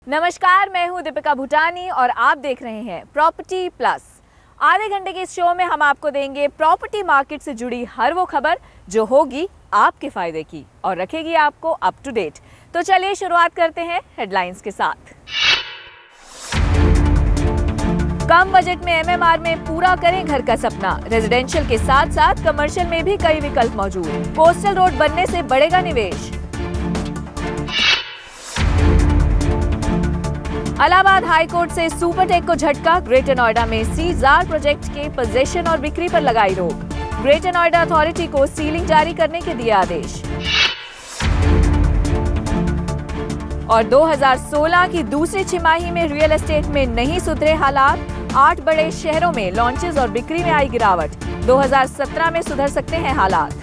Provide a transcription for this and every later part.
नमस्कार, मैं हूं दीपिका भूटानी और आप देख रहे हैं प्रॉपर्टी प्लस। आधे घंटे के इस शो में हम आपको देंगे प्रॉपर्टी मार्केट से जुड़ी हर वो खबर जो होगी आपके फायदे की और रखेगी आपको अप टू डेट। तो चलिए शुरुआत करते हैं हेडलाइंस के साथ। कम बजट में एमएमआर में पूरा करें घर का सपना। रेजिडेंशियल के साथ साथ कमर्शियल में भी कई विकल्प मौजूद। कोस्टल रोड बनने से बढ़ेगा निवेश। इलाहाबाद हाई कोर्ट से सुपरटेक को झटका। ग्रेटर नोएडा में सीजार प्रोजेक्ट के पोजीशन और बिक्री पर लगाई रोक। ग्रेटर नोएडा अथॉरिटी को सीलिंग जारी करने के दिए आदेश। और 2016 की दूसरी छमाही में रियल एस्टेट में नहीं सुधरे हालात। 8 बड़े शहरों में लॉन्चेस और बिक्री में आई गिरावट। 2017 में सुधर सकते हैं हालात।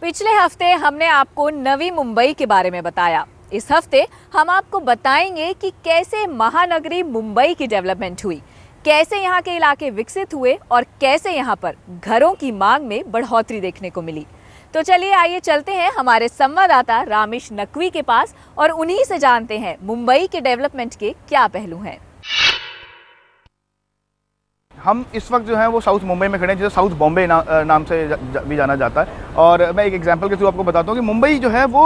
पिछले हफ्ते हमने आपको नवी मुंबई के बारे में बताया। इस हफ्ते हम आपको बताएंगे कि कैसे महानगरी मुंबई की डेवलपमेंट हुई, कैसे यहाँ के इलाके विकसित हुए और कैसे यहाँ पर घरों की मांग में बढ़ोतरी देखने को मिली। तो चलिए आइए चलते हैं हमारे संवाददाता रामेश नकवी के पास और उन्हीं से जानते हैं मुंबई के डेवलपमेंट के क्या पहलू हैं। हम इस वक्त जो है वो साउथ मुंबई में खड़े हैं, जिसे साउथ बॉम्बे नाम से भी जाना जाता है। और मैं एक एग्जांपल के थ्रू आपको बताता हूँ कि मुंबई जो है वो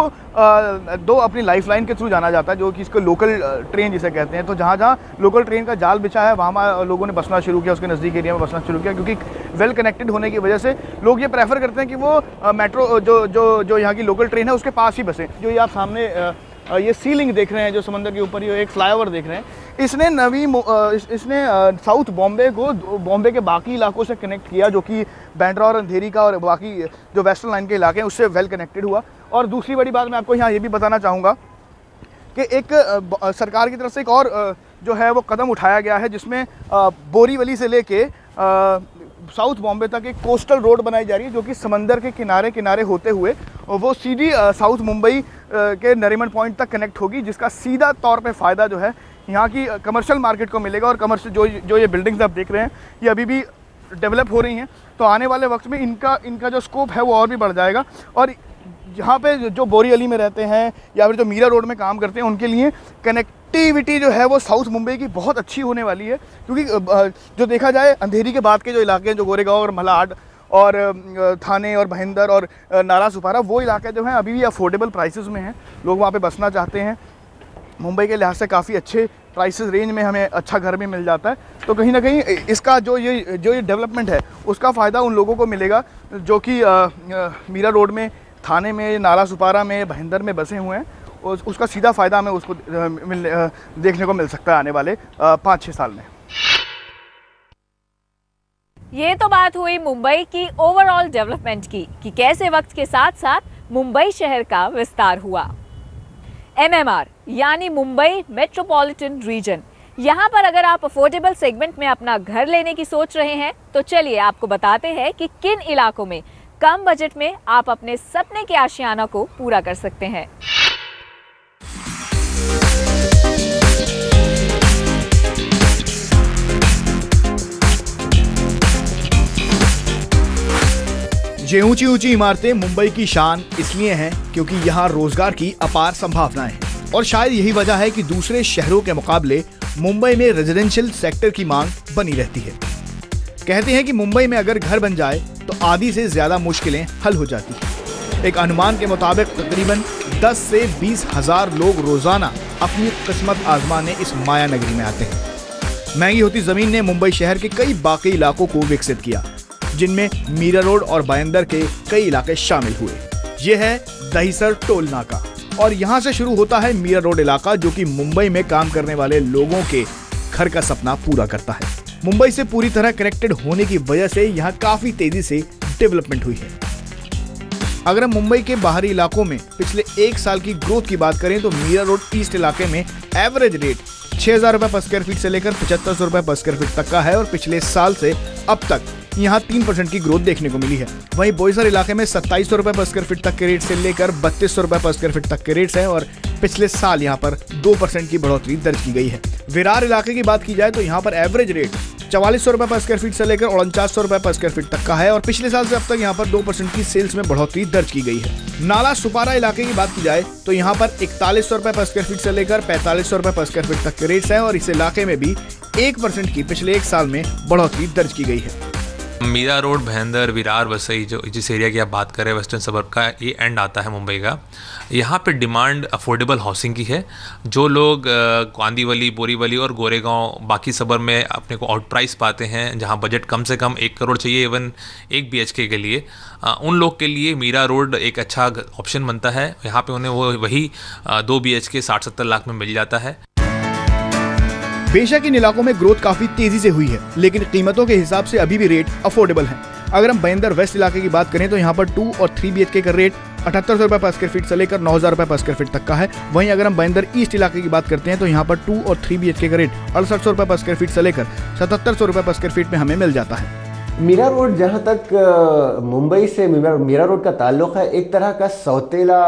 दो अपनी लाइफलाइन के थ्रू जाना जाता है, जो कि इसको लोकल ट्रेन जिसे कहते हैं। तो जहाँ जहाँ लोकल ट्रेन का जाल बिछा है वहाँ लोगों ने बसना शुरू किया, उसके नज़दीक एरिया में बसना शुरू किया, क्योंकि वेल कनेक्टेड होने की वजह से लोग ये प्रेफर करते हैं कि वो मेट्रो जो यहाँ की लोकल ट्रेन है उसके पास ही बसें। जो ये आप सामने ये सीलिंग देख रहे हैं, जो समंदर के ऊपर ये एक फ्लाईओवर देख रहे हैं, इसने साउथ बॉम्बे को बॉम्बे के बाकी इलाकों से कनेक्ट किया, जो कि बांद्रा और अंधेरी का और बाकी जो वेस्टर्न लाइन के इलाके हैं उससे वेल कनेक्टेड हुआ। और दूसरी बड़ी बात मैं आपको यहाँ ये भी बताना चाहूँगा कि एक सरकार की तरफ से एक और जो है वो कदम उठाया गया है, जिसमें बोरीवली से लेके साउथ बॉम्बे तक एक कोस्टल रोड बनाई जा रही है, जो कि समंदर के किनारे किनारे होते हुए वो सीधी साउथ मुंबई के नरीमन पॉइंट तक कनेक्ट होगी, जिसका सीधा तौर पे फ़ायदा जो है यहाँ की कमर्शियल मार्केट को मिलेगा। और कमर्शियल जो ये बिल्डिंग्स आप देख रहे हैं ये अभी भी डेवलप हो रही हैं, तो आने वाले वक्त में इनका जो स्कोप है वो और भी बढ़ जाएगा। और यहाँ पे जो बोरीवली में रहते हैं या फिर जो मीरा रोड में काम करते हैं उनके लिए कनेक्टिविटी जो है वो साउथ मुंबई की बहुत अच्छी होने वाली है, क्योंकि जो देखा जाए अंधेरी के बाद के जो इलाके हैं, जो गोरेगांव और मलाड और थाने और भाईंदर और नाला सुपारा, वो इलाके जो हैं अभी भी अफोर्डेबल प्राइसेस में हैं। लोग वहाँ पे बसना चाहते हैं। मुंबई के लिहाज से काफ़ी अच्छे प्राइसेस रेंज में हमें अच्छा घर भी मिल जाता है। तो कहीं ना कहीं इसका जो ये डेवलपमेंट है उसका फ़ायदा उन लोगों को मिलेगा जो कि मीरा रोड में, थाने में, नाला सुपारा में, भाईंदर में बसे हुए हैं। और उसका सीधा फ़ायदा हमें उसको देखने को मिल सकता है आने वाले 5-6 साल में। ये तो बात हुई मुंबई की ओवरऑल डेवलपमेंट की कि कैसे वक्त के साथ साथ मुंबई शहर का विस्तार हुआ। एमएमआर यानी मुंबई मेट्रोपॉलिटन रीजन, यहाँ पर अगर आप अफोर्डेबल सेगमेंट में अपना घर लेने की सोच रहे हैं तो चलिए आपको बताते हैं कि किन इलाकों में कम बजट में आप अपने सपने के आशियाना को पूरा कर सकते हैं। ये ऊंची ऊंची इमारतें मुंबई की शान इसलिए हैं क्योंकि यहाँ रोजगार की अपार संभावनाएं हैं और शायद यही वजह है कि दूसरे शहरों के मुकाबले मुंबई में रेजिडेंशियल सेक्टर की मांग बनी रहती है। कहते हैं कि मुंबई में अगर घर बन जाए तो आधी से ज्यादा मुश्किलें हल हो जाती हैं। एक अनुमान के मुताबिक तकरीबन 10 से 20 हजार लोग रोजाना अपनी किस्मत आजमाने इस माया नगरी में आते हैं। महंगी होती जमीन ने मुंबई शहर के कई बाकी इलाकों को विकसित किया, जिनमें मीरा रोड और भाईंदर के कई इलाके शामिल हुए। ये है दहिसर टोल नाका और यहाँ से शुरू होता है मीरा रोड इलाका, जो कि मुंबई में काम करने वाले लोगों के घर का सपना पूरा करता है। मुंबई से पूरी तरह कनेक्टेड होने की वजह से यहाँ काफी तेजी से डेवलपमेंट हुई है। अगर हम मुंबई के बाहरी इलाकों में पिछले 1 साल की ग्रोथ की बात करें तो मीरा रोड ईस्ट इलाके में एवरेज रेट 6,000 रुपए पर स्क्वायर फीट से लेकर 7500 रुपए पर स्क्वायर फीट तक का है और पिछले साल से अब तक यहाँ 3% की ग्रोथ देखने को मिली है। वहीं बोईसर इलाके में 2700 रुपए पर स्क्वायर फीट तक के रेट से लेकर 3200 रुपए पर स्क्वायर फीट तक के रेट्स हैं और पिछले साल यहाँ पर 2% की बढ़ोतरी दर्ज की गई है। विरार इलाके की बात की जाए तो यहाँ पर एवरेज रेट 4400 रुपए पर स्क्वायर फीट से लेकर 4900 रुपए पर स्क्वायर फीट तक का है और पिछले साल से अब तक यहाँ पर 2% की सेल्स में बढ़ोतरी दर्ज की गई है। नाला सुपारा इलाके की बात की जाए तो यहाँ पर 4100 रुपए पर स्क्वायर फीट से लेकर 4500 रुपए पर स्क्वायर फीट तक के रेट्स हैं और इस इलाके में भी 1% की पिछले एक साल में बढ़ोतरी दर्ज की गई है। मीरा रोड, भाईंदर, विरार, वसई, जो जिस एरिया की आप बात कर रहे हैं, वेस्टर्न सबर्ब का ये एंड आता है मुंबई का। यहाँ पे डिमांड अफोर्डेबल हाउसिंग की है। जो लोग कांदीवली, बोरीवली और गोरेगांव बाकी सबर्ब में अपने को आउट प्राइस पाते हैं, जहाँ बजट कम से कम 1 करोड़ चाहिए इवन 1 BHK के लिए, उन लोग के लिए मीरा रोड एक अच्छा ऑप्शन बनता है। यहाँ पे उन्हें वही 2 BHK 60-70 लाख में मिल जाता है। बेशक इन इलाकों में ग्रोथ काफी तेजी से हुई है, लेकिन कीमतों के हिसाब से अभी भी रेट अफोर्डेबल हैं। अगर हम भाईंदर वेस्ट इलाके की बात करें तो यहाँ पर 2 और 3 BHK का रेट 7800 रुपए पर स्क्वायर फीट से लेकर 9000 रुपए पर स्क्वायर फीट तक का है। वहीं अगर हम भाईंदर ईस्ट इलाके की बात करते हैं तो यहाँ पर 2 और 3 BHK का रेट 6800 रुपए पर स्क्वायर फीट से लेकर 7700 रुपए पर स्क्वायर फीट में हमें मिल जाता है। मीरा रोड जहाँ तक मुंबई से मीरा रोड का ताल्लुक़ है, एक तरह का सौतेला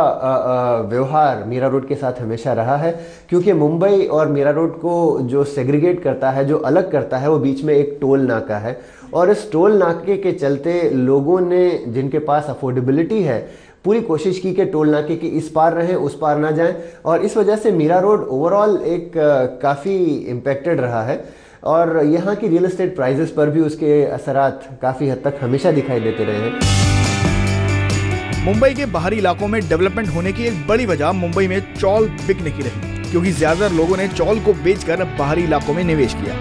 व्यवहार मीरा रोड के साथ हमेशा रहा है, क्योंकि मुंबई और मीरा रोड को जो सेग्रीगेट करता है, जो अलग करता है, वो बीच में एक टोल नाका है। और इस टोल नाके के चलते लोगों ने, जिनके पास अफोर्डेबिलिटी है, पूरी कोशिश की कि टोल नाके के इस पार रहें, उस पार ना जाएं, और इस वजह से मीरा रोड ओवरऑल एक काफ़ी इम्पेक्टेड रहा है। और यहाँ की रियल एस्टेट प्राइजेस पर भी उसके असरात काफ़ी हद तक हमेशा दिखाई देते रहे हैं। मुंबई के बाहरी इलाकों में डेवलपमेंट होने की एक बड़ी वजह मुंबई में चौल बिकने की रही, क्योंकि ज्यादातर लोगों ने चौल को बेचकर बाहरी इलाकों में निवेश किया।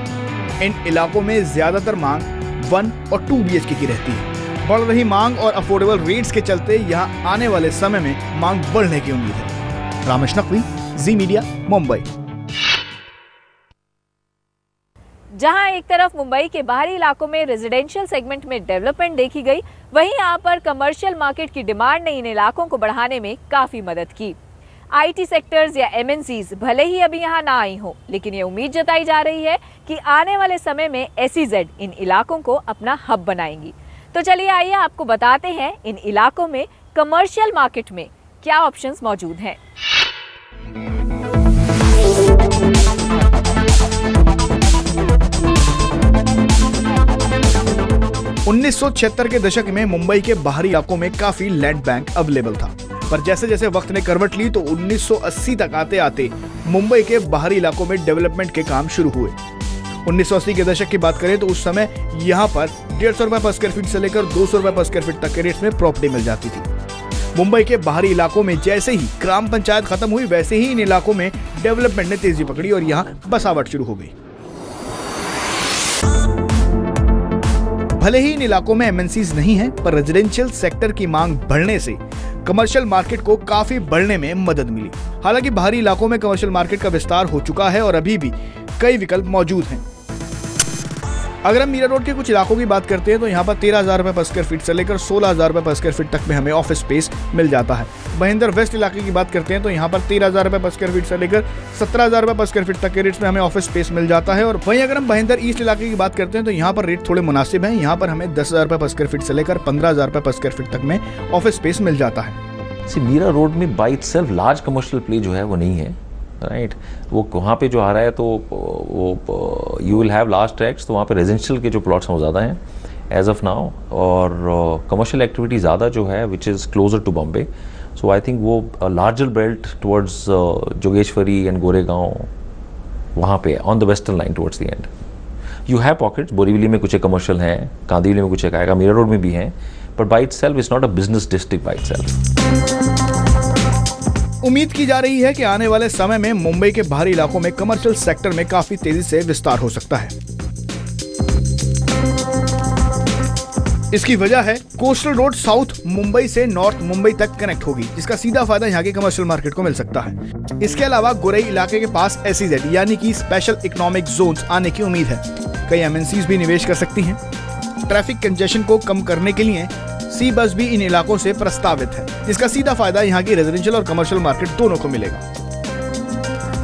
इन इलाकों में ज्यादातर मांग 1 और 2 BHK की रहती है। बढ़ रही मांग और अफोर्डेबल रेट्स के चलते यहाँ आने वाले समय में मांग बढ़ने की उम्मीद है। रामेश नकवी, जी मीडिया, मुंबई। जहां एक तरफ मुंबई के बाहरी इलाकों में रेजिडेंशियल सेगमेंट में डेवलपमेंट देखी गई, वहीं यहां पर कमर्शियल मार्केट की डिमांड ने इन इलाकों को बढ़ाने में काफी मदद की। IT सेक्टर्स या MNCs भले ही अभी यहां ना आई हो, लेकिन ये उम्मीद जताई जा रही है कि आने वाले समय में SEZ इन इलाकों को अपना हब बनाएंगी। तो चलिए आइए आपको बताते हैं इन इलाकों में कमर्शियल मार्केट में क्या ऑप्शंस मौजूद हैं। 1976 के दशक में मुंबई के बाहरी इलाकों में काफी लैंड बैंक अवेलेबल था, पर जैसे जैसे वक्त ने करवट ली तो 1980 तक आते आते मुंबई के बाहरी इलाकों में डेवलपमेंट के काम शुरू हुए। 1980 के दशक की बात करें तो उस समय यहाँ पर 150 रुपए पर स्क्वायर फीट से लेकर 200 रुपए पर स्क्वायर फीट तक के रेट में प्रॉपर्टी मिल जाती थी। मुंबई के बाहरी इलाकों में जैसे ही ग्राम पंचायत खत्म हुई, वैसे ही इन इलाकों में डेवलपमेंट ने तेजी पकड़ी और यहाँ बसावट शुरू हो गई। भले ही इन इलाकों में MNCs नहीं है, पर रेजिडेंशियल सेक्टर की मांग बढ़ने से कमर्शियल मार्केट को काफी बढ़ने में मदद मिली। हालांकि बाहरी इलाकों में कमर्शियल मार्केट का विस्तार हो चुका है और अभी भी कई विकल्प मौजूद हैं। अगर हम मीरा रोड के कुछ इलाकों की बात करते हैं तो यहाँ पर 13,000 रुपए पर स्क्वायर फीट से लेकर 16,000 रुपए पर स्क्वायर फीट तक में हमें ऑफिस स्पेस मिल जाता है। भाईंदर वेस्ट इलाके की बात करते हैं तो यहाँ पर 13,000 रुपए पर स्क्वायर फीट से लेकर 17,000 रुपए पर स्क्वायर फीट तक के रेट्स में हमें ऑफिस स्पेस मिल जाता है। और वहीं अगर हम भाईंदर ईस्ट इलाके की बात करते हैं तो यहाँ पर रेट थोड़े मुनासिब हैं। यहाँ पर हमें 10,000 रुपए पर स्क्वायर फीट से लेकर 15,000 रुपए पर स्क्वायर फीट तक में ऑफिस स्पेस मिल जाता है। मीरा रोड में by itself large commercial play जो है वो नहीं है, राइट। वो वहाँ पे जो आ रहा है तो वो you will have large tracts, तो वहाँ पे रेजिडेंशियल के जो प्लॉट्स हैं वो ज़्यादा हैं एज ऑफ नाउ, और कमर्शियल एक्टिविटी ज़्यादा जो है which is closer to Bombay. So I think वो larger belt towards Jogeshwari and Goregaon, वहाँ पे on the western line towards the end you have pockets. Borivali में कुछ एक कमर्शियल हैं, कांदिवली में कुछ एक आएगा, मीरा रोड में भी हैं, but by itself it's not a business district by itself. उम्मीद की जा रही है कि आने वाले समय में मुंबई के बाहरी इलाकों में कमर्शियल सेक्टर में काफी तेजी से विस्तार हो सकता है। इसकी वजह है कोस्टल रोड साउथ मुंबई से नॉर्थ मुंबई तक कनेक्ट होगी, जिसका सीधा फायदा यहाँ के कमर्शियल मार्केट को मिल सकता है। इसके अलावा गोरई इलाके के पास SEZ यानी कि स्पेशल इकोनॉमिक जोन्स आने की उम्मीद है। कई MNCs भी निवेश कर सकती हैं। ट्रैफिक कंजेशन को कम करने के लिए सी बस भी इन इलाकों से प्रस्तावित है, जिसका सीधा फायदा यहाँ की रेजिडेंशियल और कमर्शियल मार्केट दोनों को मिलेगा।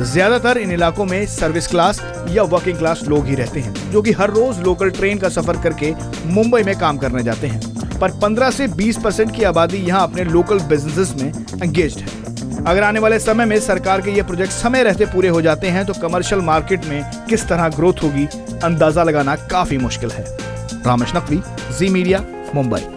ज्यादातर इन इलाकों में सर्विस क्लास या वर्किंग क्लास लोग ही रहते हैं, जो कि हर रोज लोकल ट्रेन का सफर करके मुंबई में काम करने जाते हैं। पर 15 से 20% की आबादी यहाँ अपने लोकल बिजनेसेस में एंगेज्ड है। अगर आने वाले समय में सरकार के ये प्रोजेक्ट समय रहते पूरे हो जाते हैं तो कमर्शियल मार्केट में किस तरह ग्रोथ होगी, अंदाजा लगाना काफी मुश्किल है। रामेश नकवी, जी मीडिया, मुंबई।